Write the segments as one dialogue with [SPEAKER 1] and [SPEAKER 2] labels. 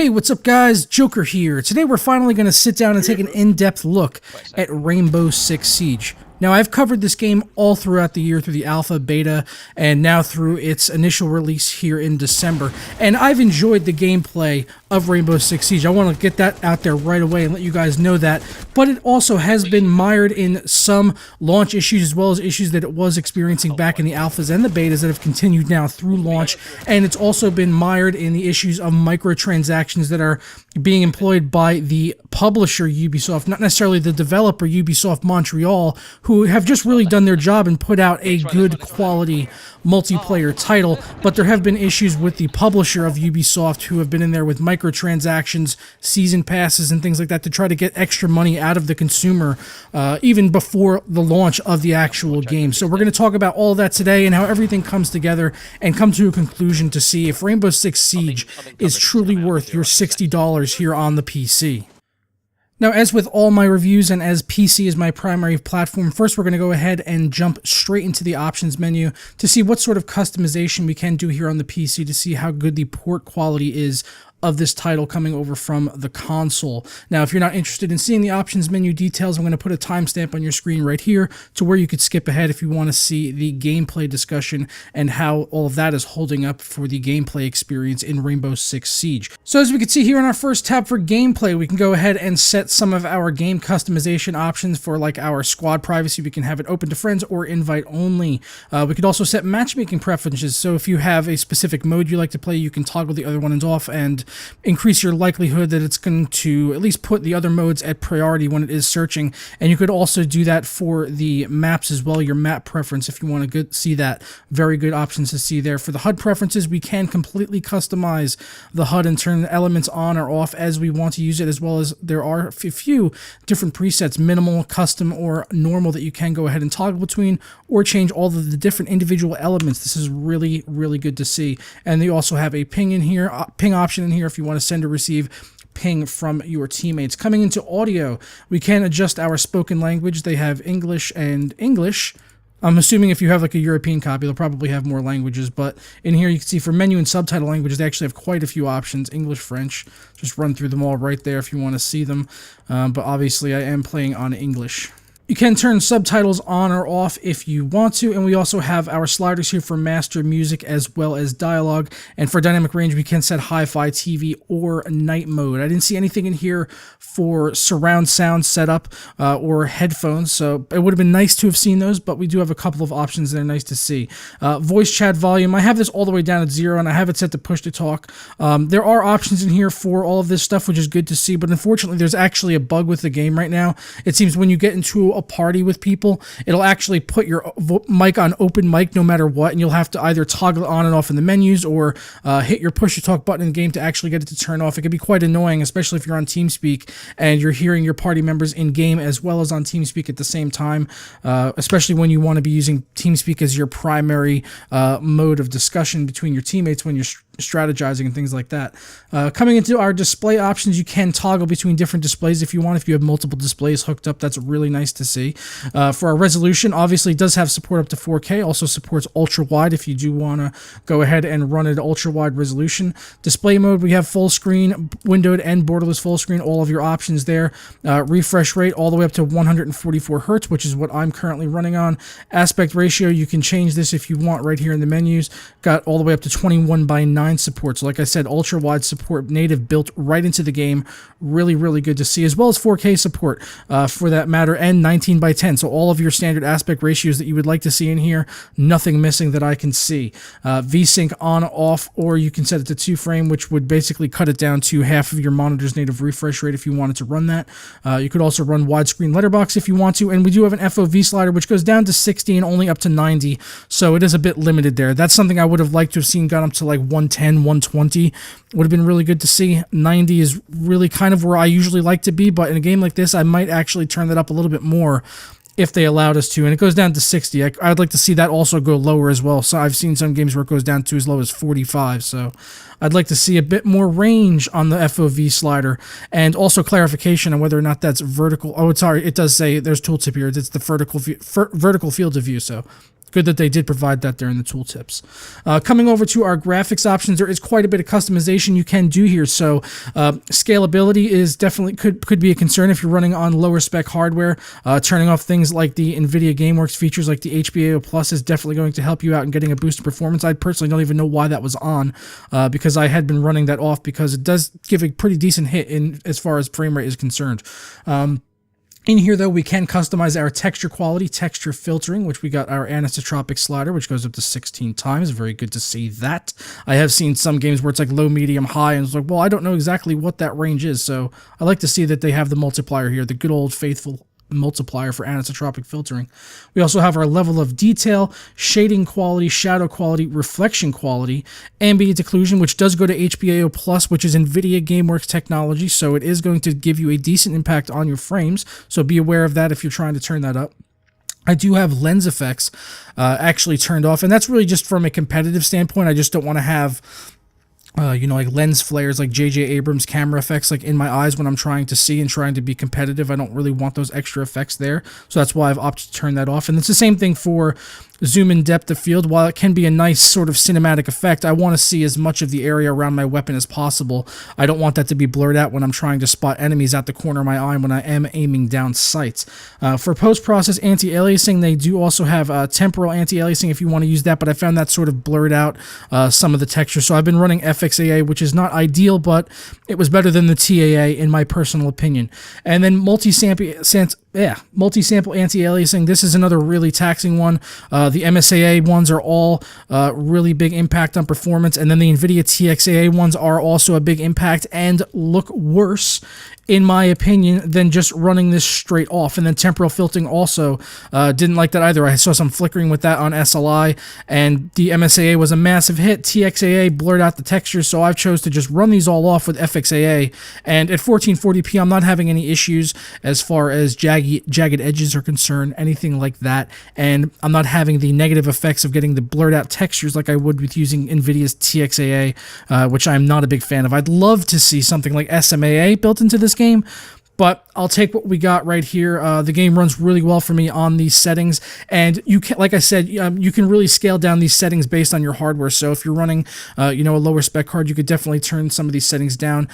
[SPEAKER 1] Hey, what's up guys? Joker here. Today we're finally going to sit down and take an in-depth look at Rainbow Six Siege. Now, I've covered this game all throughout the year through the alpha, beta, and now through its initial release here in December, and I've enjoyed the gameplay of Rainbow Six Siege. I want to get that out there right away and let you guys know that, but it also has been mired in some launch issues as well as issues that it was experiencing back in the alphas and the betas that have continued now through launch, and it's also been mired in the issues of microtransactions that are being employed by the publisher Ubisoft, not necessarily the developer Ubisoft Montreal, who have just really done their job and put out a good quality multiplayer title, but there have been issues with the publisher of Ubisoft who have been in there with microtransactions, season passes, and things like that to try to get extra money out of the consumer even before the launch of the actual game. So we're going to talk about all that today and how everything comes together and come to a conclusion to see if Rainbow Six Siege is truly worth your $60 here on the PC. Now, as with all my reviews and as PC is my primary platform, first we're going to go ahead and jump straight into the options menu to see what sort of customization we can do here on the PC to see how good the port quality is of this title coming over from the console. Now, if you're not interested in seeing the options menu details, I'm going to put a timestamp on your screen right here to where you could skip ahead if you want to see the gameplay discussion and how all of that is holding up for the gameplay experience in Rainbow Six Siege. So as we can see here in our first tab for gameplay, we can go ahead and set some of our game customization options for like our squad privacy. We can have it open to friends or invite only. We could also set matchmaking preferences. So if you have a specific mode you like to play, you can toggle the other ones off and increase your likelihood that it's going to at least put the other modes at priority when it is searching. And you could also do that for the maps as well, your map preference, if you want to see that. Very good options to see there. For the HUD preferences, we can completely customize the HUD and turn elements on or off as we want to use it, as well as there are a few different presets, minimal, custom, or normal, that you can go ahead and toggle between or change all of the different individual elements. This is really, really good to see. And they also have a ping in here, ping option in here if you want to send or receive ping from your teammates. Coming into audio, we can adjust our spoken language. They have English and English. I'm assuming if you have like a European copy, they'll probably have more languages, but in here you can see for menu and subtitle languages, they actually have quite a few options. English, French, just run through them all right there if you want to see them, but obviously I am playing on English. You can turn subtitles on or off if you want to, and we also have our sliders here for master music as well as dialogue, and for dynamic range we can set hi-fi, TV, or night mode. I didn't see anything in here for surround sound setup or headphones, so it would have been nice to have seen those, but we do have a couple of options that are nice to see. Voice chat volume, I have this all the way down at 0, and I have it set to push to talk. There are options in here for all of this stuff, which is good to see, but unfortunately there's actually a bug with the game right now. It seems when you get into a party with people, it'll actually put your mic on open mic no matter what, and you'll have to either toggle it on and off in the menus or hit your push to talk button in the game to actually get it to turn off. It can be quite annoying, especially if you're on TeamSpeak and you're hearing your party members in game as well as on TeamSpeak at the same time, especially when you want to be using TeamSpeak as your primary mode of discussion between your teammates when you're strategizing and things like that. Coming into our display options, you can toggle between different displays if you want. If you have multiple displays hooked up, that's really nice to see. For our resolution, obviously it does have support up to 4K, also supports ultra wide if you do want to go ahead and run it at ultra wide resolution. Display mode, we have full screen, windowed, and borderless full screen, all of your options there. Refresh rate all the way up to 144 Hertz, which is what I'm currently running on. Aspect ratio, you can change this if you want right here in the menus. Got all the way up to 21:9 support. So like I said, ultra wide support, native, built right into the game. Really, really good to see, as well as 4K support for that matter, and 19:10. So all of your standard aspect ratios that you would like to see in here, nothing missing that I can see. VSync on, off, or you can set it to 2 frame, which would basically cut it down to half of your monitor's native refresh rate if you wanted to run that. You could also run widescreen letterbox if you want to, and we do have an FOV slider which goes down to 60 and only up to 90, so it is a bit limited there. That's something I would have liked to have seen gone up to like 110, 120. Would have been really good to see. 90 is really kind of where I usually like to be, but in a game like this, I might actually turn that up a little bit more if they allowed us to, and it goes down to 60. I'd like to see that also go lower as well. So I've seen some games where it goes down to as low as 45, so I'd like to see a bit more range on the FOV slider, and also clarification on whether or not that's vertical. Oh, it's sorry, it does say there's tooltip here. It's the vertical field of view, so good that they did provide that there in the tooltips. Coming over to our graphics options, there is quite a bit of customization you can do here. So scalability is definitely could be a concern if you're running on lower spec hardware. Turning off things like the NVIDIA GameWorks features like the HBAO Plus is definitely going to help you out in getting a boost in performance. I personally don't even know why that was on, because I had been running that off, because it does give a pretty decent hit in as far as frame rate is concerned. In here, though, we can customize our texture quality, texture filtering, which we got our anisotropic slider, which goes up to 16 times. Very good to see that. I have seen some games where it's like low, medium, high, and it's like, well, I don't know exactly what that range is. So I like to see that they have the multiplier here, the good old faithful multiplier for anisotropic filtering. We also have our level of detail, shading quality, shadow quality, reflection quality, ambient occlusion, which does go to HBAO Plus, which is NVIDIA GameWorks technology, so it is going to give you a decent impact on your frames, so be aware of that if you're trying to turn that up. I do have lens effects actually turned off, and that's really just from a competitive standpoint. I just don't want to have like lens flares, like J.J. Abrams camera effects, like in my eyes when I'm trying to see and trying to be competitive. I don't really want those extra effects there, so that's why I've opted to turn that off. And it's the same thing for zoom in depth of field. While it can be a nice sort of cinematic effect, I want to see as much of the area around my weapon as possible. I don't want that to be blurred out when I'm trying to spot enemies at the corner of my eye when I am aiming down sights. For post-process anti-aliasing, they do also have temporal anti-aliasing if you want to use that, but I found that sort of blurred out some of the texture. So I've been running FXAA, which is not ideal, but it was better than the TAA in my personal opinion. And then multi-sample anti-aliasing. This is another really taxing one. The MSAA ones are all really big impact on performance, and then the NVIDIA TXAA ones are also a big impact and look worse, in my opinion, than just running this straight off. And then temporal filtering also didn't like that either. I saw some flickering with that on SLI, and the MSAA was a massive hit. TXAA blurred out the textures, so I've chose to just run these all off with FXAA, and at 1440p I'm not having any issues as far as jagged edges are concerned, anything like that, and I'm not having the negative effects of getting the blurred out textures like I would with using NVIDIA's TXAA, which I'm not a big fan of. I'd love to see something like SMAA built into this game, but I'll take what we got right here. The game runs really well for me on these settings, and you can, like I said, you can really scale down these settings based on your hardware. So if you're running, a lower spec card, you could definitely turn some of these settings down.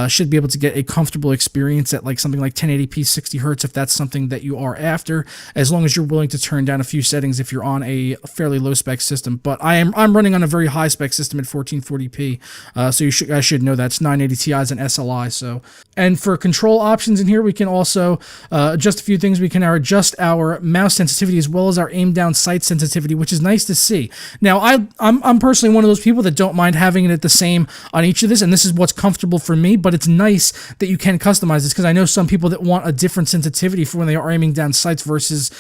[SPEAKER 1] Should be able to get a comfortable experience at like something like 1080p 60 hertz if that's something that you are after, as long as you're willing to turn down a few settings if you're on a fairly low spec system. But I'm running on a very high spec system at 1440p, so I should know that's 980 Ti's and SLI. So, and for control options in here, we can also adjust a few things. We can adjust our mouse sensitivity as well as our aim down sight sensitivity, which is nice to see. Now, I'm personally one of those people that don't mind having it the same on each of this, and this is what's comfortable for me, but it's nice that you can customize this, because I know some people that want a different sensitivity for when they are aiming down sights versus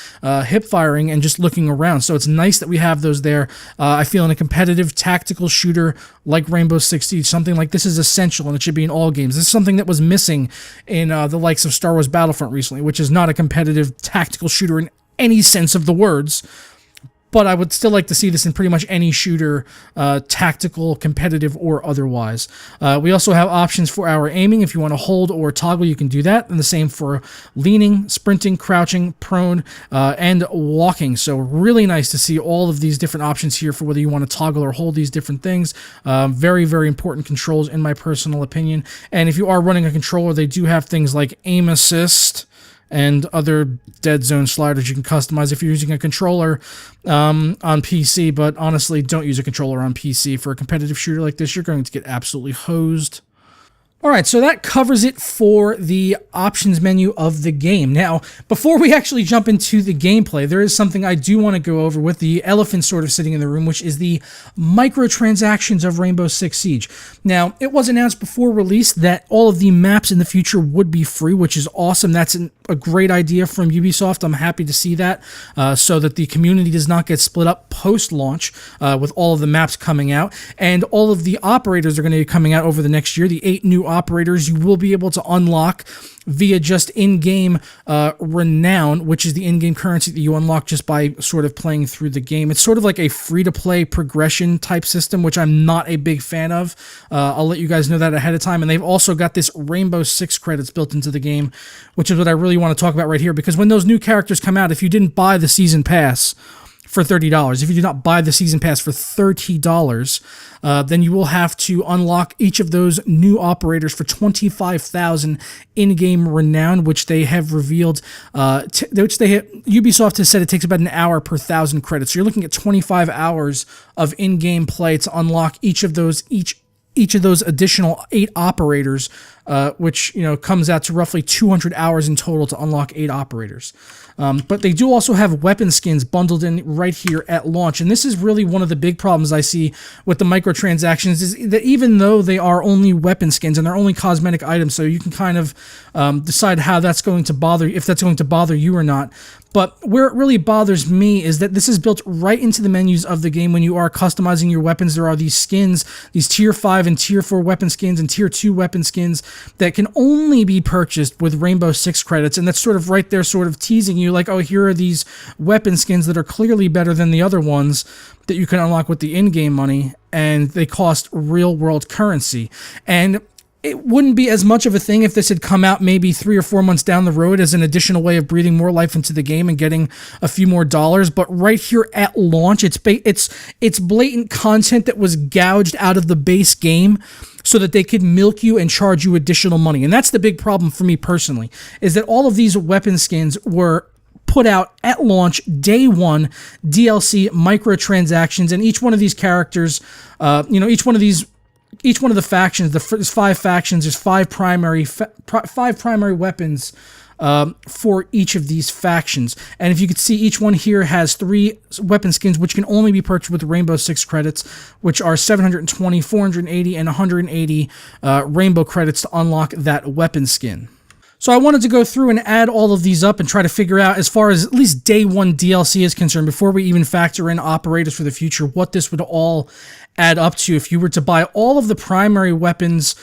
[SPEAKER 1] hip firing and just looking around. So it's nice that we have those there. I feel in a competitive tactical shooter like Rainbow Six Siege, something like this is essential, and it should be in all games. This is something that was missing in the likes of Star Wars Battlefront recently, which is not a competitive tactical shooter in any sense of the words, but I would still like to see this in pretty much any shooter, tactical, competitive, or otherwise. We also have options for our aiming. If you want to hold or toggle, you can do that, and the same for leaning, sprinting, crouching, prone, and walking. So really nice to see all of these different options here for whether you want to toggle or hold these different things. Very, very important controls in my personal opinion. And if you are running a controller, they do have things like aim assist and other dead zone sliders you can customize if you're using a controller on PC, but honestly, don't use a controller on PC. For a competitive shooter like this, you're going to get absolutely hosed. Alright, so that covers it for the options menu of the game. Now, before we actually jump into the gameplay, there is something I do want to go over with the elephant sort of sitting in the room, which is the microtransactions of Rainbow Six Siege. Now, it was announced before release that all of the maps in the future would be free, which is awesome. That's a great idea from Ubisoft. I'm happy to see that, so that the community does not get split up post-launch with all of the maps coming out. And all of the operators are going to be coming out over the next year. The 8 new operators you will be able to unlock via just in-game renown, which is the in-game currency that you unlock just by sort of playing through the game. It's sort of like a free-to-play progression type system, which I'm not a big fan of. I'll let you guys know that ahead of time. And they've also got this Rainbow Six credits built into the game, which is what I really want to talk about right here, because when those new characters come out, if you didn't buy the season pass for $30. If you do not buy the season pass for $30, then you will have to unlock each of those new operators for 25,000 in-game renown, which they have revealed, Ubisoft has said it takes about an hour per 1,000 credits. So you're looking at 25 hours of in-game play to unlock each of those additional 8 operators, which comes out to roughly 200 hours in total to unlock 8 operators. But they do also have weapon skins bundled in right here at launch, and this is really one of the big problems I see with the microtransactions, is that even though they are only weapon skins and they're only cosmetic items, so you can kind of decide how that's going to bother, if that's going to bother you or not. But where it really bothers me is that this is built right into the menus of the game. When you are customizing your weapons, there are these skins, these tier 5 and tier 4 weapon skins and tier 2 weapon skins that can only be purchased with Rainbow Six credits. And that's sort of right there sort of teasing you like, oh, here are these weapon skins that are clearly better than the other ones that you can unlock with the in-game money, and they cost real-world currency. And it wouldn't be as much of a thing if this had come out maybe 3 or 4 months down the road as an additional way of breathing more life into the game and getting a few more dollars. But right here at launch, it's blatant content that was gouged out of the base game so that they could milk you and charge you additional money. And that's the big problem for me personally, is that all of these weapon skins were put out at launch, day one, DLC microtransactions, and each one of these characters, each one of the factions, there's 5 factions, there's 5 primary weapons for each of these factions. And if you could see, each one here has 3 weapon skins, which can only be purchased with Rainbow Six credits, which are 720, 480, and 180 Rainbow credits to unlock that weapon skin. So I wanted to go through and add all of these up and try to figure out, as far as at least day one DLC is concerned, before we even factor in operators for the future, what this would all add up to if you were to buy all of the primary weapons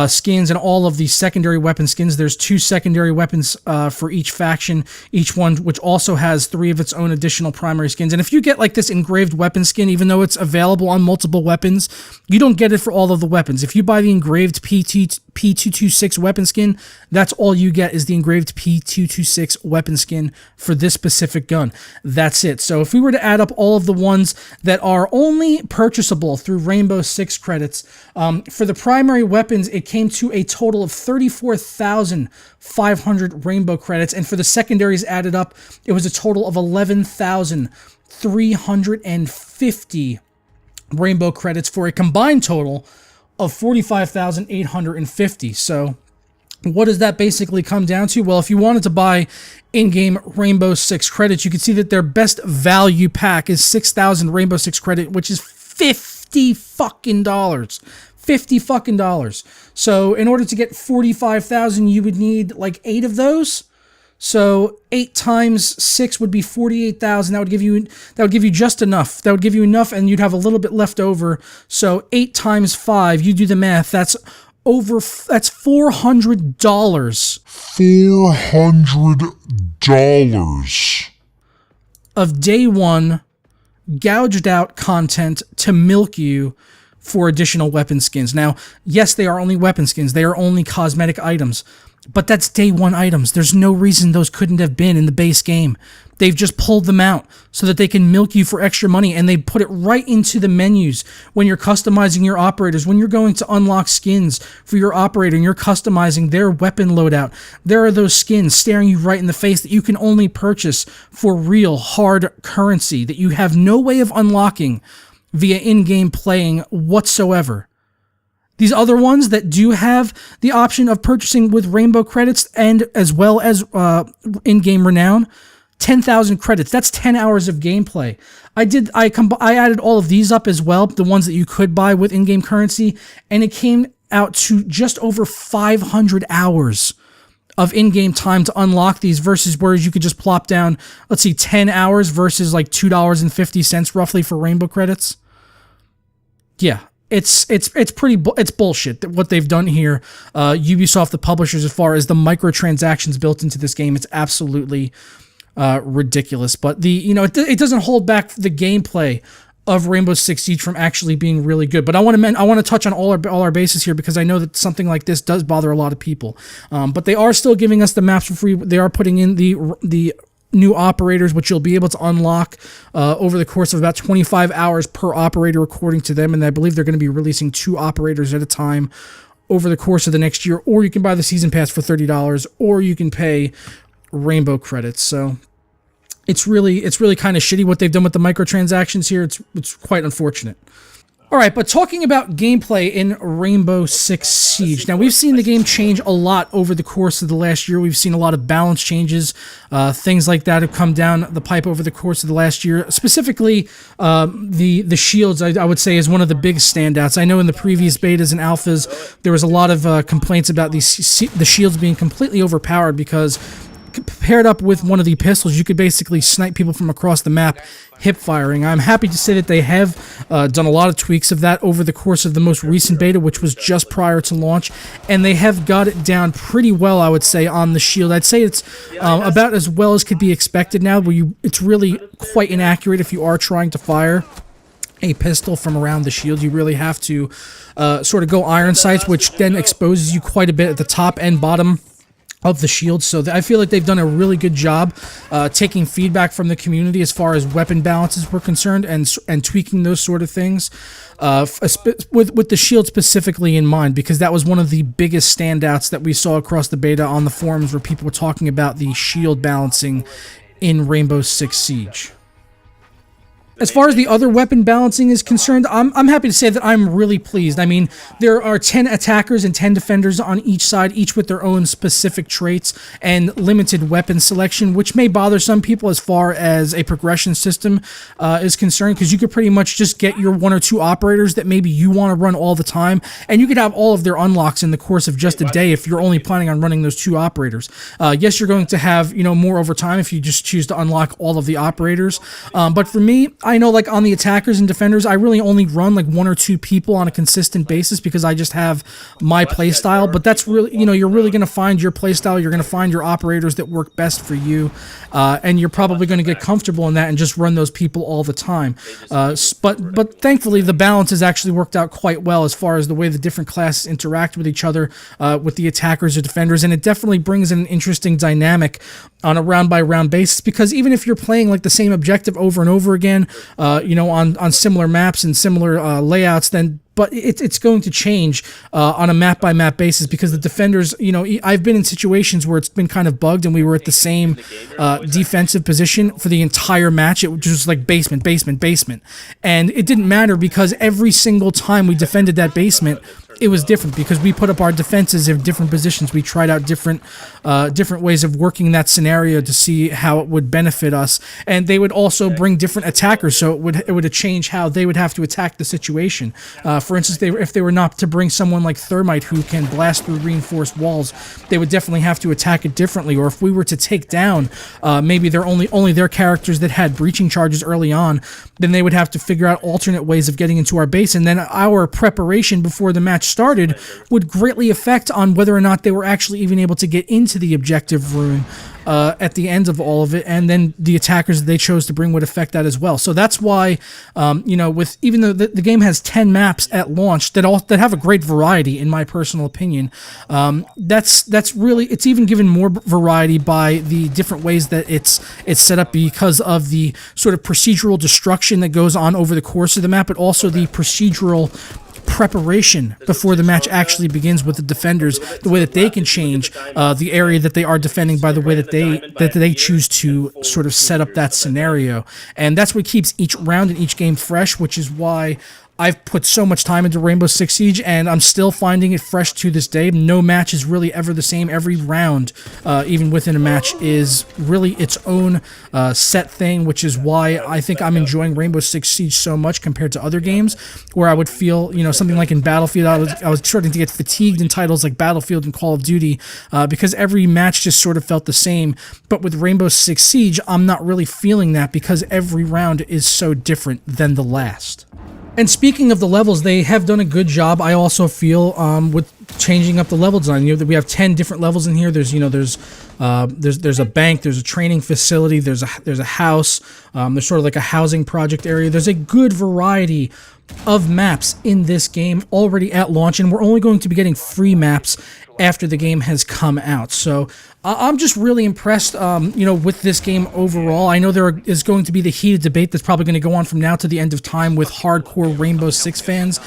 [SPEAKER 1] skins and all of the secondary weapon skins. There's 2 secondary weapons for each faction, each one which also has 3 of its own additional primary skins. And if you get like this engraved weapon skin, even though it's available on multiple weapons, you don't get it for all of the weapons. If you buy the engraved P226 weapon skin, that's all you get, is the engraved P226 weapon skin for this specific gun. That's it. So if we were to add up all of the ones that are only purchasable through Rainbow Six credits, for the primary weapons, it came to a total of 34,500 Rainbow credits, and for the secondaries added up, it was a total of 11,350 Rainbow credits, for a combined total of 45,850. So what does that basically come down to? Well, if you wanted to buy in-game Rainbow Six credits, you can see that their best value pack is 6,000 Rainbow Six credit, which is $50 fucking dollars. $50 fucking dollars. So in order to get 45,000, you would need like 8 of those. So 8 times 6 would be 48,000. That would give you just enough. That would give you enough, and you'd have a little bit left over. So 8 times 5, you do the math. That's $400. $400 of day one gouged out content to milk you for additional weapon skins. Now, yes, they are only weapon skins. They are only cosmetic items. But that's day one items. There's no reason those couldn't have been in the base game. They've just pulled them out so that they can milk you for extra money, and they put it right into the menus when you're customizing your operators. When you're going to unlock skins for your operator and you're customizing their weapon loadout, there are those skins staring you right in the face that you can only purchase for real hard currency that you have no way of unlocking via in-game playing whatsoever. These other ones that do have the option of purchasing with Rainbow credits and as well as in-game renown, 10,000 credits. That's 10 hours of gameplay. I added all of these up as well, the ones that you could buy with in-game currency, and it came out to just over 500 hours of in-game time to unlock these, versus whereas you could just plop down, let's see, 10 hours versus like $2.50 roughly for Rainbow credits. Yeah. It's bullshit what they've done here. Ubisoft, the publishers, as far as the microtransactions built into this game, it's absolutely ridiculous. But it doesn't hold back the gameplay of Rainbow Six Siege from actually being really good. But I want to touch on all our bases here, because I know that something like this does bother a lot of people. But they are still giving us the maps for free. They are putting in the new operators, which you'll be able to unlock over the course of about 25 hours per operator, according to them. And I believe they're going to be releasing 2 operators at a time over the course of the next year. Or you can buy the season pass for $30, or you can pay Rainbow credits. So it's really kind of shitty what they've done with the microtransactions here. It's quite unfortunate. All right, but talking about gameplay in Rainbow Six Siege. Now, we've seen the game change a lot over the course of the last year. We've seen a lot of balance changes. Things like that have come down the pipe over the course of the last year. Specifically, the shields, I would say, is one of the big standouts. I know in the previous betas and alphas, there was a lot of complaints about the shields being completely overpowered because paired up with one of the pistols, you could basically snipe people from across the map, hip firing. I'm happy to say that they have done a lot of tweaks of that over the course of the most recent beta, which was just prior to launch, and they have got it down pretty well, I would say, on the shield. I'd say it's about as well as could be expected now, where it's really quite inaccurate if you are trying to fire a pistol from around the shield. You really have to sort of go iron sights, which then exposes you quite a bit at the top and bottom of the shield. So I feel like they've done a really good job taking feedback from the community as far as weapon balances were concerned and tweaking those sort of things with the shield specifically in mind, because that was one of the biggest standouts that we saw across the beta on the forums, where people were talking about the shield balancing in Rainbow Six Siege. As far as the other weapon balancing is concerned, I'm happy to say that I'm really pleased. I mean, there are 10 attackers and 10 defenders on each side, each with their own specific traits and limited weapon selection, which may bother some people as far as a progression system is concerned, because you could pretty much just get your 1 or 2 operators that maybe you want to run all the time, and you could have all of their unlocks in the course of just a day if you're only planning on running those 2 operators. Yes, you're going to have, more over time if you just choose to unlock all of the operators, but for me, I know, like, on the attackers and defenders, I really only run like 1 or 2 people on a consistent basis because I just have my playstyle. But that's really, you're really going to find your playstyle. You're going to find your operators that work best for you, and you're probably going to get comfortable in that and just run those people all the time. But thankfully, the balance has actually worked out quite well as far as the way the different classes interact with each other, with the attackers or defenders, and it definitely brings in an interesting dynamic on a round-by-round basis, because even if you're playing like the same objective over and over again, on similar maps and similar layouts, but it's going to change on a map-by-map basis, because the defenders, I've been in situations where it's been kind of bugged and we were at the same defensive position for the entire match. It was just like basement, basement, basement. And it didn't matter, because every single time we defended that basement, it was different, because we put up our defenses in different positions. We tried out different ways of working that scenario to see how it would benefit us, and they would also bring different attackers, so it would change how they would have to attack the situation. For instance, if they were not to bring someone like Thermite who can blast through reinforced walls, they would definitely have to attack it differently. Or if we were to take down maybe they're only their characters that had breaching charges early on, then they would have to figure out alternate ways of getting into our base, and then our preparation before the match started would greatly affect on whether or not they were actually even able to get into the objective room at the end of all of it, and then the attackers that they chose to bring would affect that as well. So that's why, with even though the game has 10 maps at launch that have a great variety, in my personal opinion, that's really, it's even given more variety by the different ways that it's set up, because of the sort of procedural destruction that goes on over the course of the map, but also the procedural preparation before the match actually begins with the defenders, the way that they can change the area that they are defending by the way that they choose to sort of set up that scenario. And that's what keeps each round and each game fresh, which is why I've put so much time into Rainbow Six Siege, and I'm still finding it fresh to this day. No match is really ever the same. Every round, even within a match, is really its own set thing, which is why I think I'm enjoying Rainbow Six Siege so much compared to other games, where I would feel, something like in Battlefield, I was starting to get fatigued in titles like Battlefield and Call of Duty, because every match just sort of felt the same. But with Rainbow Six Siege, I'm not really feeling that, because every round is so different than the last. And speaking of the levels, they have done a good job, I also feel, with changing up the level design. That we have 10 different levels in here. There's There's a bank, there's a training facility, there's a house, there's sort of like a housing project area. There's a good variety of maps in this game already at launch, and we're only going to be getting free maps after the game has come out. So I'm just really impressed, with this game overall. I know there is going to be the heated debate that's probably going to go on from now to the end of time with hardcore Rainbow Six fans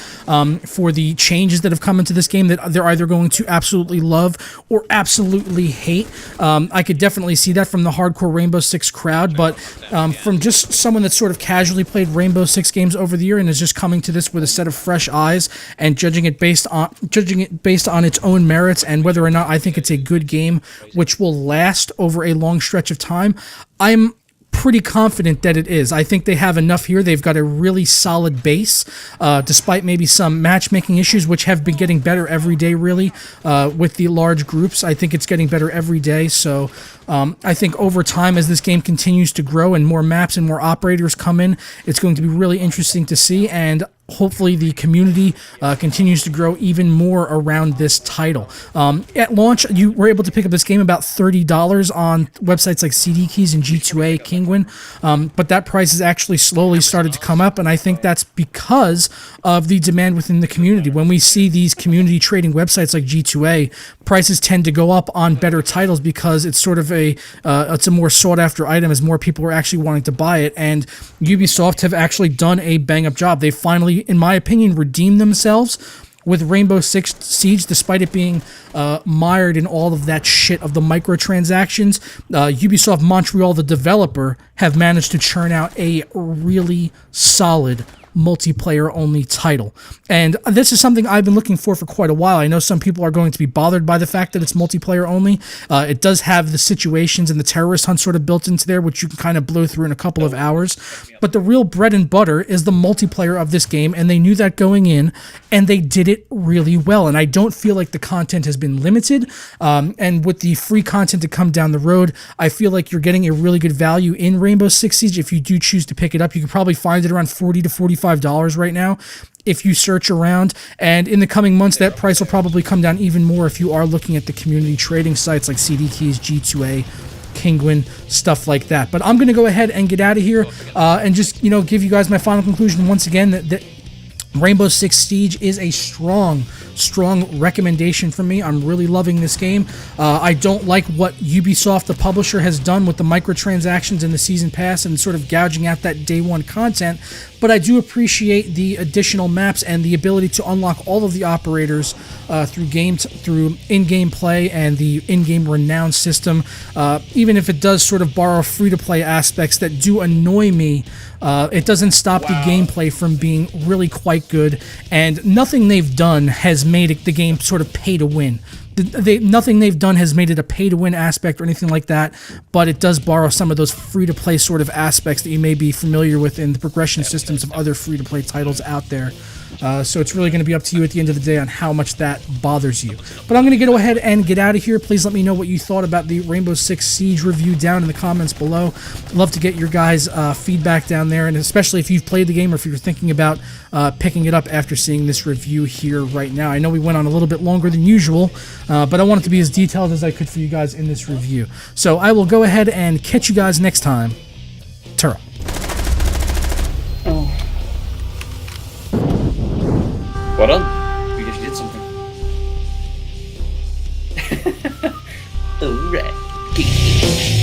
[SPEAKER 1] for the changes that have come into this game that they're either going to absolutely love or absolutely hate. I could definitely see that from the hardcore Rainbow Six crowd, but from just someone that's sort of casually played Rainbow Six games over the year and is just coming to this with a set of fresh eyes and judging it based on its own merits and whether or not I think it's a good game, which will last over a long stretch of time, I'm pretty confident that it is. I think they have enough here. They've got a really solid base, despite maybe some matchmaking issues, which have been getting better every day, really, with the large groups. I think it's getting better every day. So I think over time, as this game continues to grow and more maps and more operators come in, it's going to be really interesting to see. And hopefully the community continues to grow even more around this title. At launch, you were able to pick up this game about $30 on websites like CD Keys and G2A, Kinguin, but that price has actually slowly started to come up, and I think that's because of the demand within the community. When we see these community trading websites like G2A, prices tend to go up on better titles because it's sort of it's a more sought after item as more people are actually wanting to buy it, and Ubisoft have actually done a bang up job. They finally, in my opinion, redeemed themselves with Rainbow Six Siege, despite it being mired in all of that shit of the microtransactions. Ubisoft Montreal, the developer, have managed to churn out a really solid multiplayer-only title. And this is something I've been looking for quite a while. I know some people are going to be bothered by the fact that it's multiplayer-only. It does have the situations and the terrorist hunt sort of built into there, which you can kind of blow through in a couple of hours. But the real bread and butter is the multiplayer of this game, and they knew that going in, and they did it really well. And I don't feel like the content has been limited. And with the free content to come down the road, I feel like you're getting a really good value in Rainbow Six Siege. If you do choose to pick it up, you can probably find it around $40 to $45 right now if you search around, and in the coming months that price will probably come down even more if you are looking at the community trading sites like CD Keys, G2A, Kinguin, stuff like that. But I'm going to go ahead and get out of here and just give you guys my final conclusion once again that Rainbow Six Siege is a strong recommendation from me. I'm really loving this game. I don't like what Ubisoft, the publisher, has done with the microtransactions and the season pass and sort of gouging out that day one content, but I do appreciate the additional maps and the ability to unlock all of the operators through in-game play and the in-game renown system, even if it does sort of borrow free-to-play aspects that do annoy me. It doesn't stop the gameplay from being really quite good, and nothing they've done has made the game sort of pay to win. Nothing they've done has made it a pay-to-win aspect or anything like that, but it does borrow some of those free-to-play sort of aspects that you may be familiar with in the progression systems of other free-to-play titles out there. So it's really going to be up to you at the end of the day on how much that bothers you. But I'm going to go ahead and get out of here. Please let me know what you thought about the Rainbow Six Siege review down in the comments below. Love to get your guys' feedback down there, and especially if you've played the game or if you're thinking about picking it up after seeing this review here right now. I know we went on a little bit longer than usual, but I wanted to be as detailed as I could for you guys in this review. So I will go ahead and catch you guys next time. Turo.
[SPEAKER 2] Well done. You actually did something. Alright.